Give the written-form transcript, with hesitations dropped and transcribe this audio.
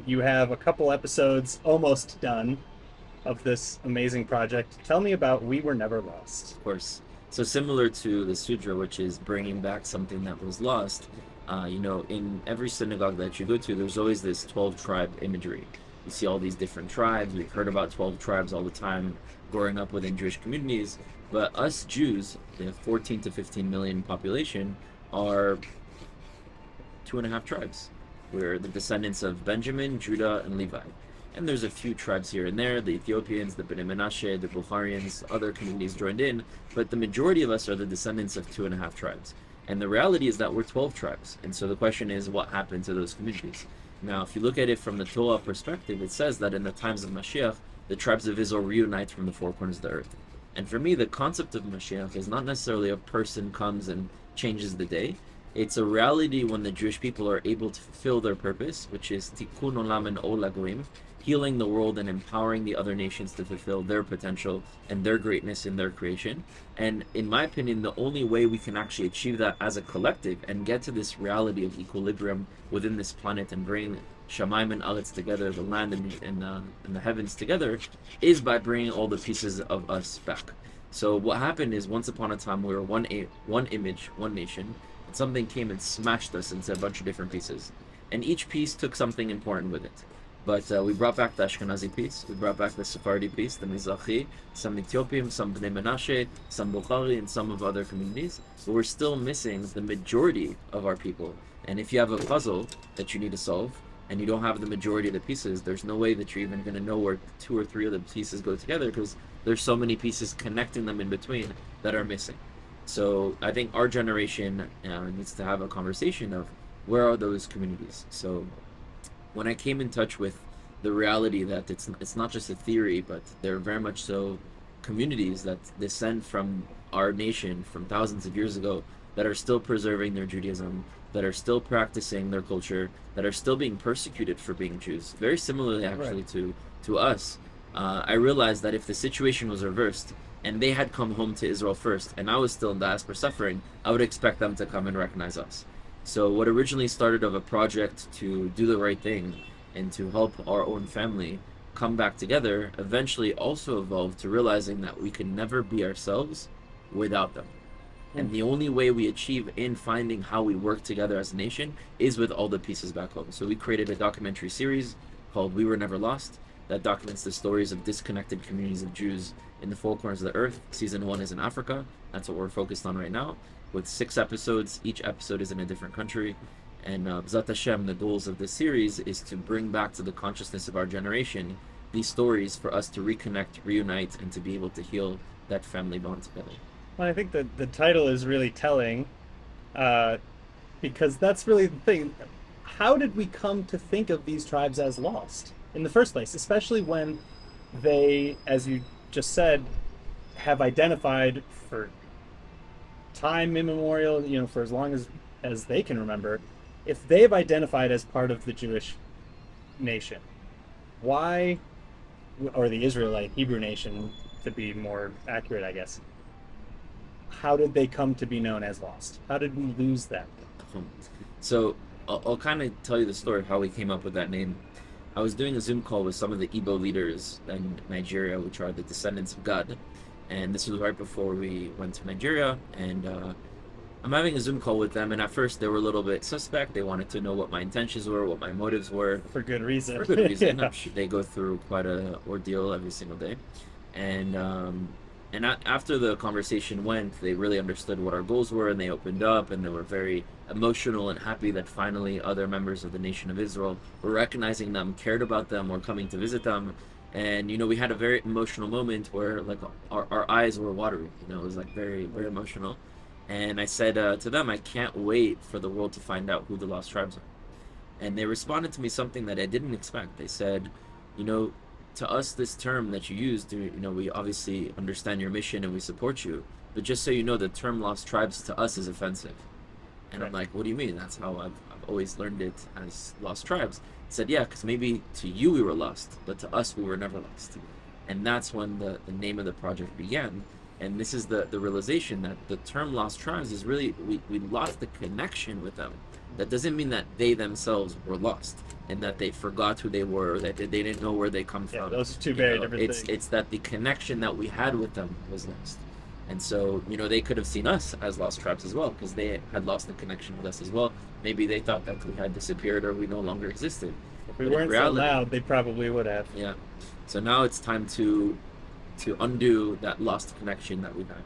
You have a couple episodes almost done of this amazing project. Tell me about We Were Never Lost. Of course. So similar to the Sudra, which is bringing back something that was lost, in every synagogue that you go to, there's always this 12 tribe imagery. You see all these different tribes. We've heard about 12 tribes all the time growing up within Jewish communities. But us Jews, the 14 to 15 million population, are two and a half tribes. We're the descendants of Benjamin, Judah, and Levi. And there's a few tribes here and there, the Ethiopians, the Bnei Menashe, the Bukharians, other communities joined in, but the majority of us are the descendants of two and a half tribes. And the reality is that we're 12 tribes. And so the question is, what happened to those communities? Now, if you look at it from the Torah perspective, it says that in the times of Mashiach, the tribes of Israel reunite from the four corners of the earth. And for me, the concept of Mashiach is not necessarily a person comes and changes the day. It's a reality when the Jewish people are able to fulfill their purpose, which is tikkun olam and ol hagoyim, healing the world and empowering the other nations to fulfill their potential and their greatness in their creation. And in my opinion, the only way we can actually achieve that as a collective and get to this reality of equilibrium within this planet and bring Shamayim and Aretz together, the land and the heavens together, is by bringing all the pieces of us back. So what happened is, once upon a time, we were one image, one nation, and something came and smashed us into a bunch of different pieces. And each piece took something important with it. But we brought back the Ashkenazi piece, we brought back the Sephardi piece, the Mizrahi, some Ethiopian, some Bnei Menashe, some Bukhari, and some of other communities. But we're still missing the majority of our people. And if you have a puzzle that you need to solve, and you don't have the majority of the pieces, there's no way that you're even going to know where two or three of the pieces go together, because there's so many pieces connecting them in between that are missing. So I think our generation needs to have a conversation of where are those communities. So when I came in touch with the reality that it's not just a theory, but they're very much so communities that descend from our nation from thousands of years ago, that are still preserving their Judaism, that are still practicing their culture, that are still being persecuted for being Jews. Very similarly, Right. actually, to us. I realized that if the situation was reversed and they had come home to Israel first, and I was still in diaspora suffering, I would expect them to come and recognize us. So what originally started of a project to do the right thing and to help our own family come back together eventually also evolved to realizing that we can never be ourselves without them. Mm. And the only way we achieve in finding how we work together as a nation is with all the pieces back home. So we created a documentary series called We Were Never Lost that documents the stories of disconnected communities of Jews in the four corners of the earth. Season one is in Africa. That's what we're focused on right now, with 6 episodes. Each episode is in a different country. And B'zat Hashem, the goals of this series is to bring back to the consciousness of our generation these stories for us to reconnect, reunite, and to be able to heal that family bond together. Well, I think that the title is really telling uh, because that's really the thing. How did we come to think of these tribes as lost in the first place, especially when they, as you just said, have identified for time immemorial, for as long as they can remember, if they've identified as part of the Jewish nation, why, or the Israelite Hebrew nation, to be more accurate, I guess, how did they come to be known as lost? How did we lose them? Um, So I'll kind of tell you the story of how we came up with that name. I was doing a Zoom call with some of the Igbo leaders in Nigeria, which are the descendants of God, and this was right before we went to Nigeria. And I'm having a Zoom call with them, and at first they were a little bit suspect. They wanted to know what my intentions were, what my motives were, For good reason. for good reason. Yeah. I'm sure they go through quite a ordeal every single day, and after the conversation went, they really understood what our goals were, and they opened up, and they were very emotional and happy that finally other members of the nation of Israel were recognizing them, cared about them, were coming to visit them. And we had a very emotional moment where, like, our eyes were watery. It was like very, very emotional. And I said to them, I can't wait for the world to find out who the lost tribes are. And they responded to me something that I didn't expect. They said, you know, to us, this term that you used, we obviously understand your mission and we support you. But just so you know, the term lost tribes to us is offensive. And I'm Right. like, what do you mean? That's how I've always learned it, as lost tribes. He said, yeah, because maybe to you we were lost, but to us we were never lost. And that's when the name of the project began. And this is the realization that the term lost tribes is really, we lost the connection with them. That doesn't mean that they themselves were lost and that they forgot who they were, or that they didn't know where they come Yeah, from. those are two You very know, different things. it's that the connection that we had with them was lost. And so, they could have seen us as lost tribes as well, because they had lost the connection with us as well. Maybe they thought that we had disappeared or we no longer existed. If we But in weren't so reality, loud, they probably would have. yeah. So now it's time to undo that lost connection that we've had.